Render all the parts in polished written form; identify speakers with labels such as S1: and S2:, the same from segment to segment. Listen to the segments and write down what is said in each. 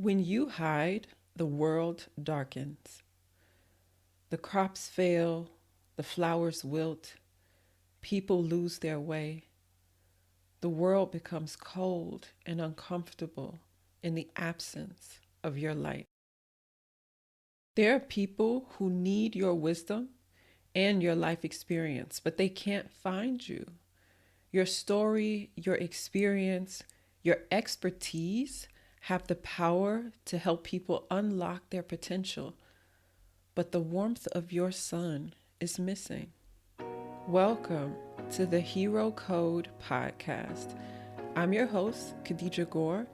S1: When you hide, the world darkens. The crops fail, the flowers wilt, people lose their way. The world becomes cold and uncomfortable in the absence of your light. There are people who need your wisdom and your life experience, but they can't find you. Your story, your experience, your expertise have the power to help people unlock their potential, but the warmth of your sun is missing. Welcome to the Hero Code podcast. I'm your host, Khadijah Gohr,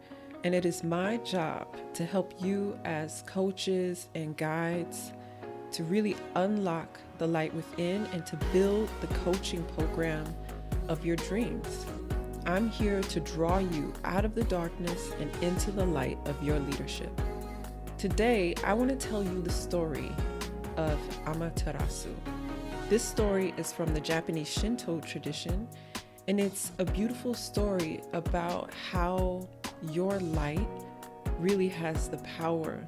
S1: and it is my job to help you as coaches and guides to really unlock the light within and to build the coaching program of your dreams. I'm here to draw you out of the darkness and into the light of your leadership. Today, I want to tell you the story of Amaterasu. This story is from the Japanese Shinto tradition, and it's a beautiful story about how your light really has the power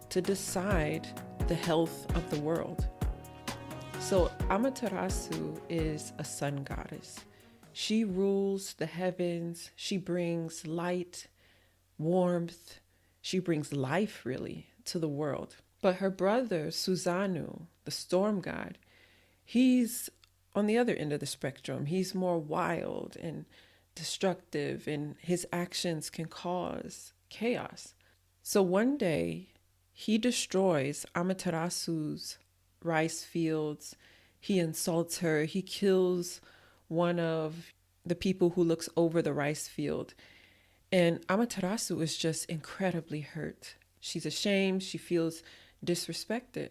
S1: to decide the health of the world. So Amaterasu is a sun goddess. She rules the heavens. She brings light, warmth. She brings life, really, to the world. But her brother, Susanoo, the storm god, he's on the other end of the spectrum. He's more wild and destructive, and his actions can cause chaos. So one day, he destroys Amaterasu's rice fields. He insults her. He kills one of the people who looks over the rice field. And Amaterasu is just incredibly hurt. She's ashamed. She feels disrespected.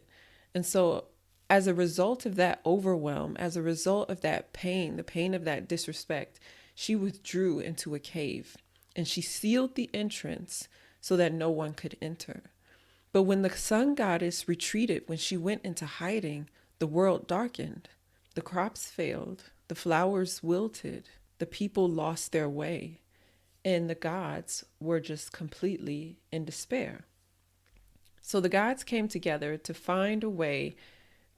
S1: And so as a result of that overwhelm, as a result of that pain, the pain of that disrespect, she withdrew into a cave and she sealed the entrance so that no one could enter. But when the sun goddess retreated, when she went into hiding, the world darkened. The crops failed, the flowers wilted, the people lost their way, and the gods were just completely in despair. So the gods came together to find a way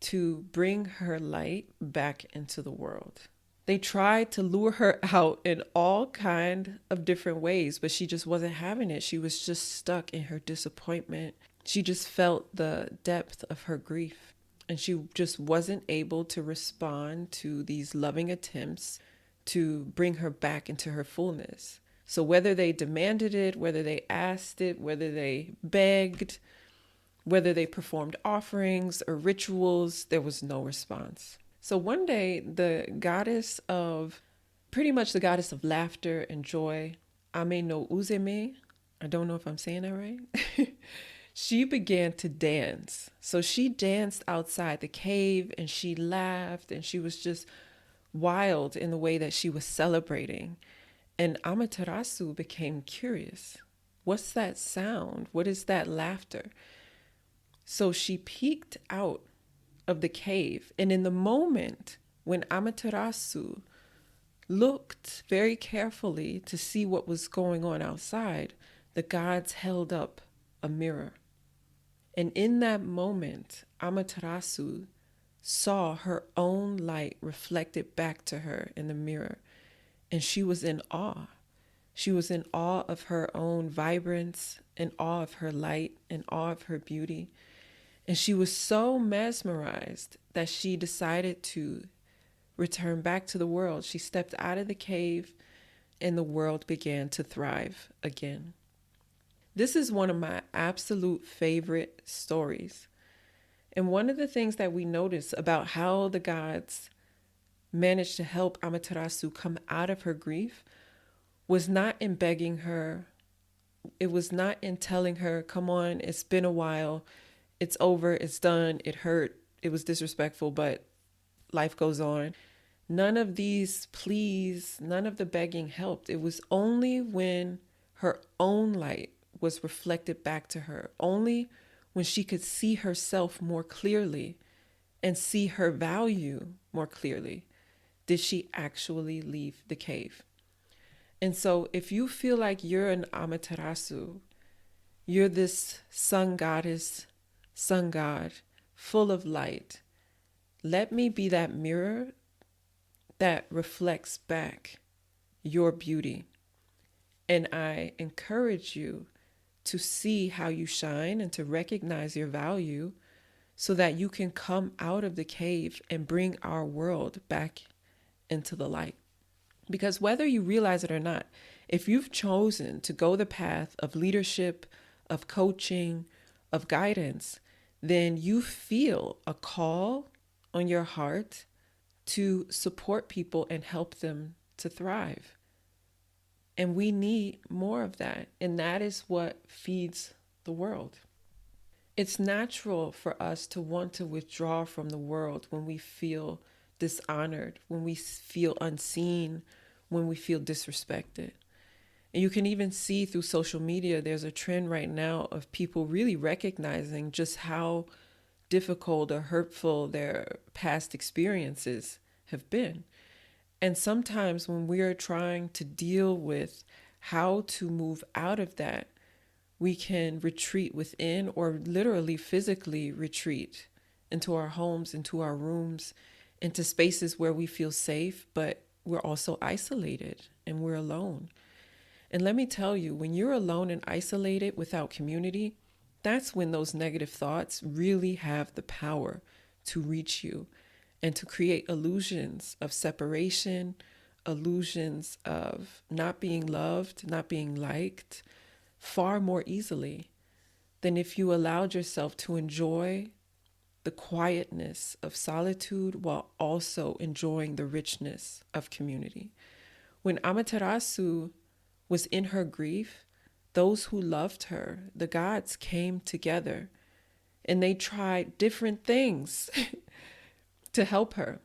S1: to bring her light back into the world. They tried to lure her out in all kind of different ways, but she just wasn't having it. She was just stuck in her disappointment. She just felt the depth of her grief, and she just wasn't able to respond to these loving attempts to bring her back into her fullness. So whether they demanded it, whether they asked it, whether they begged, whether they performed offerings or rituals, there was no response. So one day, pretty much the goddess of laughter and joy, Ame no Uzeme, I don't know if I'm saying that right, she began to dance. So she danced outside the cave and she laughed and she was just wild in the way that she was celebrating. And Amaterasu became curious. What's that sound? What is that laughter? So she peeked out of the cave, and in the moment when Amaterasu looked very carefully to see what was going on outside, the gods held up a mirror. And in that moment, Amaterasu saw her own light reflected back to her in the mirror, and she was in awe. She was in awe of her own vibrance, in awe of her light, in awe of her beauty. And she was so mesmerized that she decided to return back to the world. She stepped out of the cave and the world began to thrive again. This is one of my absolute favorite stories. And one of the things that we notice about how the gods managed to help Amaterasu come out of her grief was not in begging her. It was not in telling her, come on, it's been a while. It's over, it's done, it hurt, it was disrespectful, but life goes on. None of these pleas, none of the begging helped. It was only when her own light was reflected back to her, only when she could see herself more clearly and see her value more clearly, did she actually leave the cave. And so if you feel like you're an Amaterasu, You're this sun goddess, sun god, full of light. Let me be that mirror that reflects back your beauty. And I encourage you to see how you shine and to recognize your value so that you can come out of the cave and bring our world back into the light. Because whether you realize it or not, if you've chosen to go the path of leadership, of coaching, of guidance, then you feel a call on your heart to support people and help them to thrive. And we need more of that. And that is what feeds the world. It's natural for us to want to withdraw from the world when we feel dishonored, when we feel unseen, when we feel disrespected. And you can even see through social media, there's a trend right now of people really recognizing just how difficult or hurtful their past experiences have been. And sometimes when we are trying to deal with how to move out of that, we can retreat within or literally physically retreat into our homes, into our rooms, into spaces where we feel safe, but we're also isolated and we're alone. And let me tell you, when you're alone and isolated without community, that's when those negative thoughts really have the power to reach you and to create illusions of separation, illusions of not being loved, not being liked, far more easily than if you allowed yourself to enjoy the quietness of solitude while also enjoying the richness of community. When Amaterasu was in her grief, those who loved her, the gods, came together and they tried different things to help her.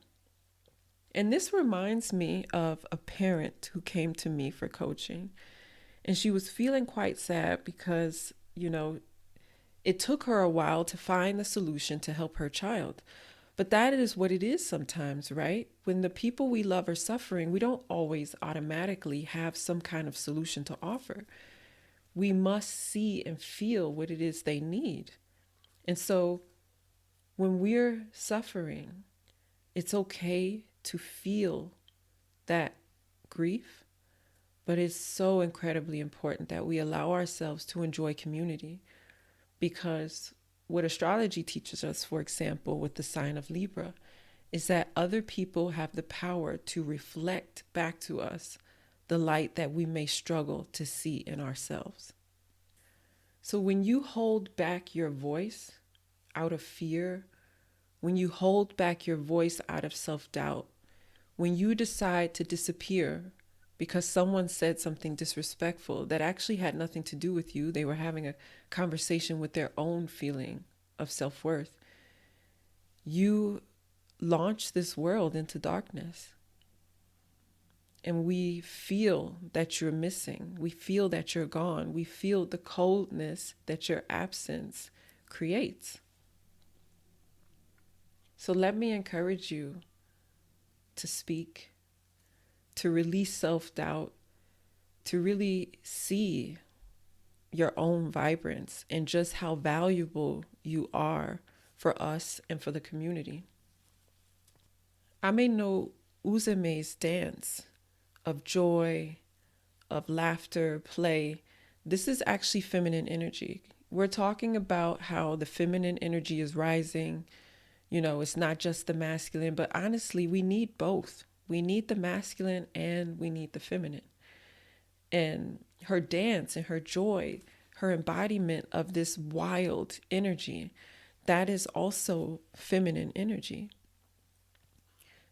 S1: And this reminds me of a parent who came to me for coaching. And she was feeling quite sad because, it took her a while to find the solution to help her child. But that is what it is sometimes, right? When the people we love are suffering, we don't always automatically have some kind of solution to offer. We must see and feel what it is they need. And so when we're suffering, it's okay to feel that grief, but it's so incredibly important that we allow ourselves to enjoy community. Because what astrology teaches us, for example, with the sign of Libra, is that other people have the power to reflect back to us the light that we may struggle to see in ourselves. So when you hold back your voice out of fear, when you hold back your voice out of self-doubt, when you decide to disappear because someone said something disrespectful that actually had nothing to do with you, they were having a conversation with their own feeling of self-worth, you launch this world into darkness. And we feel that you're missing. We feel that you're gone. We feel the coldness that your absence creates. So let me encourage you to speak, to release self-doubt, to really see your own vibrance and just how valuable you are for us and for the community. Ame no Uzeme's dance of joy, of laughter, play. This is actually feminine energy. We're talking about how the feminine energy is rising. It's not just the masculine, but honestly, we need both. We need the masculine and we need the feminine. And her dance and her joy, her embodiment of this wild energy, that is also feminine energy.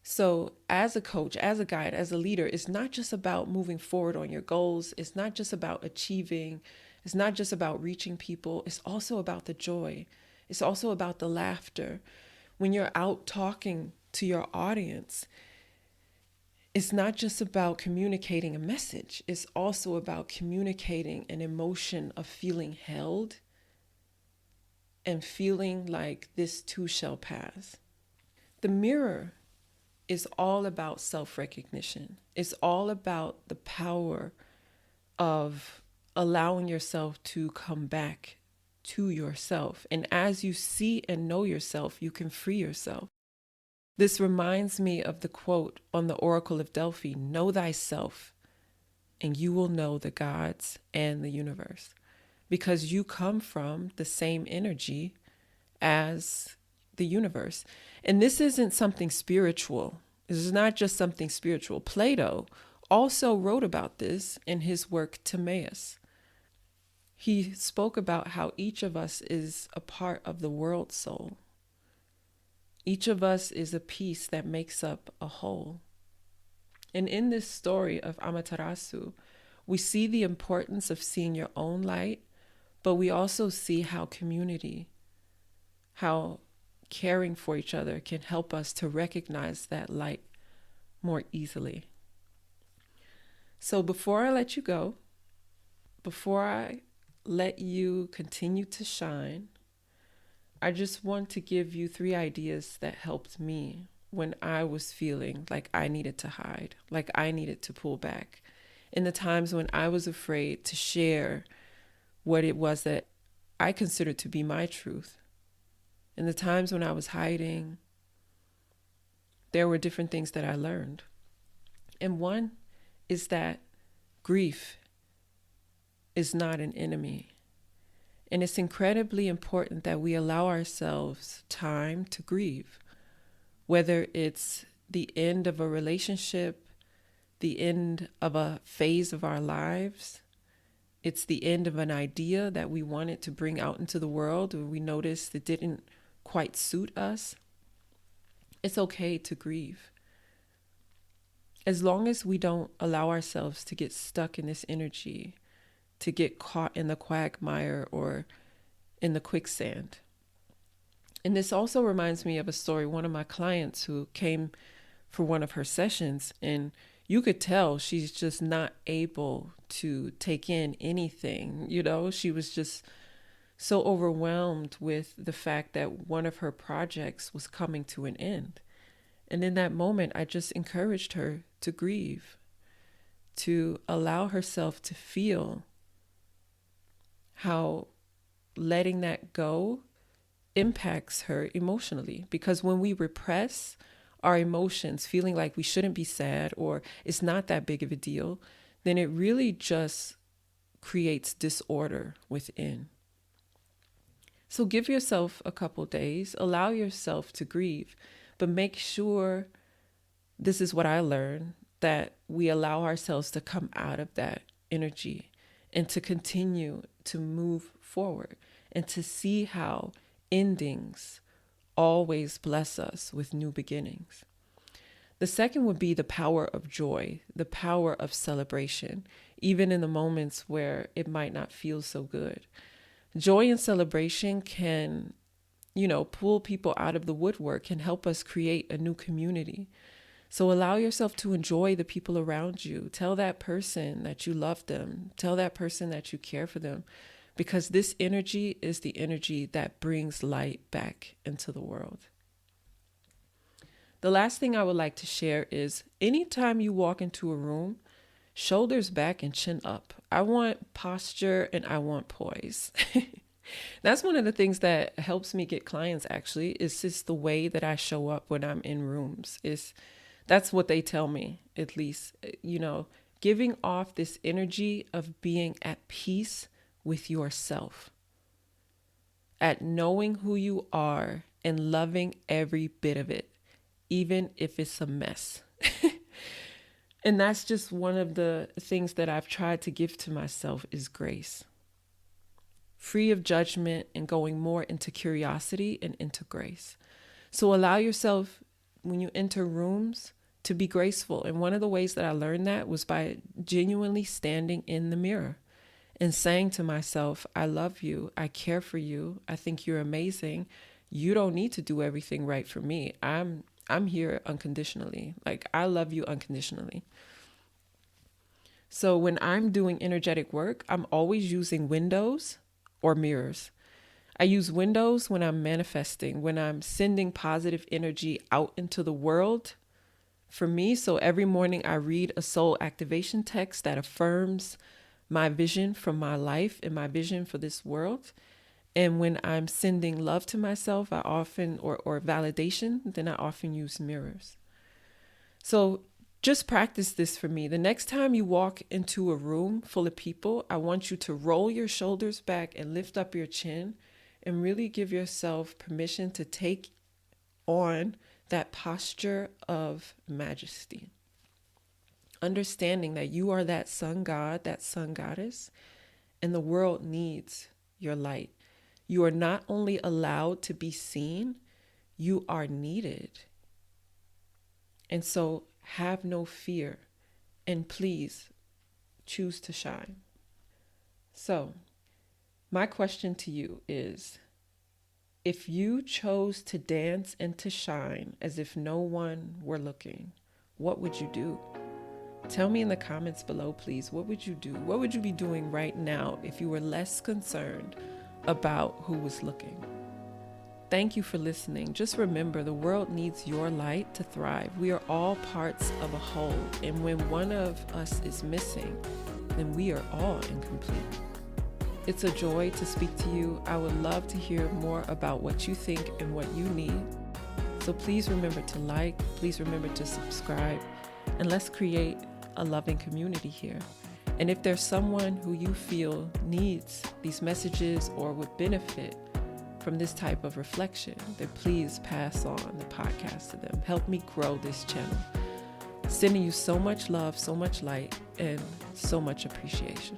S1: So as a coach, as a guide, as a leader, it's not just about moving forward on your goals. It's not just about achieving. It's not just about reaching people. It's also about the joy. It's also about the laughter. When you're out talking to your audience, it's not just about communicating a message. It's also about communicating an emotion of feeling held and feeling like this too shall pass. The mirror is all about self-recognition. It's all about the power of allowing yourself to come back to yourself. And as you see and know yourself, you can free yourself. This reminds me of the quote on the Oracle of Delphi: know thyself, and you will know the gods and the universe. Because you come from the same energy as the universe. And this isn't something spiritual. This is not just something spiritual. Plato also wrote about this in his work Timaeus. He spoke about how each of us is a part of the world soul. Each of us is a piece that makes up a whole. And in this story of Amaterasu, we see the importance of seeing your own light, but we also see how community, how caring for each other can help us to recognize that light more easily. So before I let you go, before I let you continue to shine, I just want to give you 3 ideas that helped me when I was feeling like I needed to hide, like I needed to pull back. In the times when I was afraid to share what it was that I considered to be my truth. In the times when I was hiding, there were different things that I learned. And one is that grief is not an enemy. And it's incredibly important that we allow ourselves time to grieve, whether it's the end of a relationship, the end of a phase of our lives, it's the end of an idea that we wanted to bring out into the world, or we noticed it didn't quite suit us. It's okay to grieve. As long as we don't allow ourselves to get stuck in this energy, to get caught in the quagmire or in the quicksand. And this also reminds me of a story, one of my clients who came for one of her sessions, and you could tell she's just not able to take in anything. She was just so overwhelmed with the fact that one of her projects was coming to an end. And in that moment, I just encouraged her to grieve, to allow herself to feel how letting that go impacts her emotionally. Because when we repress our emotions, feeling like we shouldn't be sad or it's not that big of a deal, then it really just creates disorder within. So give yourself a couple days, allow yourself to grieve, but make sure, this is what I learned, that we allow ourselves to come out of that energy and to continue to move forward and to see how endings always bless us with new beginnings. The second would be the power of joy, the power of celebration, even in the moments where it might not feel so good. Joy and celebration can, pull people out of the woodwork, can help us create a new community. So allow yourself to enjoy the people around you. Tell that person that you love them. Tell that person that you care for them, because this energy is the energy that brings light back into the world. The last thing I would like to share is anytime you walk into a room, shoulders back and chin up. I want posture and I want poise. That's one of the things that helps me get clients, actually, is just the way that I show up when I'm in rooms. That's what they tell me, at least, giving off this energy of being at peace with yourself, at knowing who you are and loving every bit of it, even if it's a mess. And that's just one of the things that I've tried to give to myself is grace. Free of judgment and going more into curiosity and into grace. So allow yourself, when you enter rooms, to be graceful. And one of the ways that I learned that was by genuinely standing in the mirror and saying to myself, I love you. I care for you. I think you're amazing. You don't need to do everything right for me. I'm here unconditionally. Like, I love you unconditionally. So when I'm doing energetic work, I'm always using windows or mirrors. I use windows when I'm manifesting, when I'm sending positive energy out into the world for me. So every morning I read a soul activation text that affirms my vision for my life and my vision for this world. And when I'm sending love to myself, I often, or validation, then I often use mirrors. So just practice this for me. The next time you walk into a room full of people, I want you to roll your shoulders back and lift up your chin and really give yourself permission to take on that posture of majesty. Understanding that you are that sun god, that sun goddess, and the world needs your light. You are not only allowed to be seen, you are needed. And so have no fear, and please choose to shine. So my question to you is, if you chose to dance and to shine as if no one were looking, what would you do? Tell me in the comments below, please. What would you do? What would you be doing right now if you were less concerned about who was looking? Thank you for listening. Just remember, the world needs your light to thrive. We are all parts of a whole, and when one of us is missing, then we are all incomplete. It's a joy to speak to you. I would love to hear more about what you think and what you need. So please remember to like, please remember to subscribe, and let's create a loving community here. And if there's someone who you feel needs these messages or would benefit from this type of reflection, then please pass on the podcast to them. Help me grow this channel. Sending you so much love, so much light, and so much appreciation.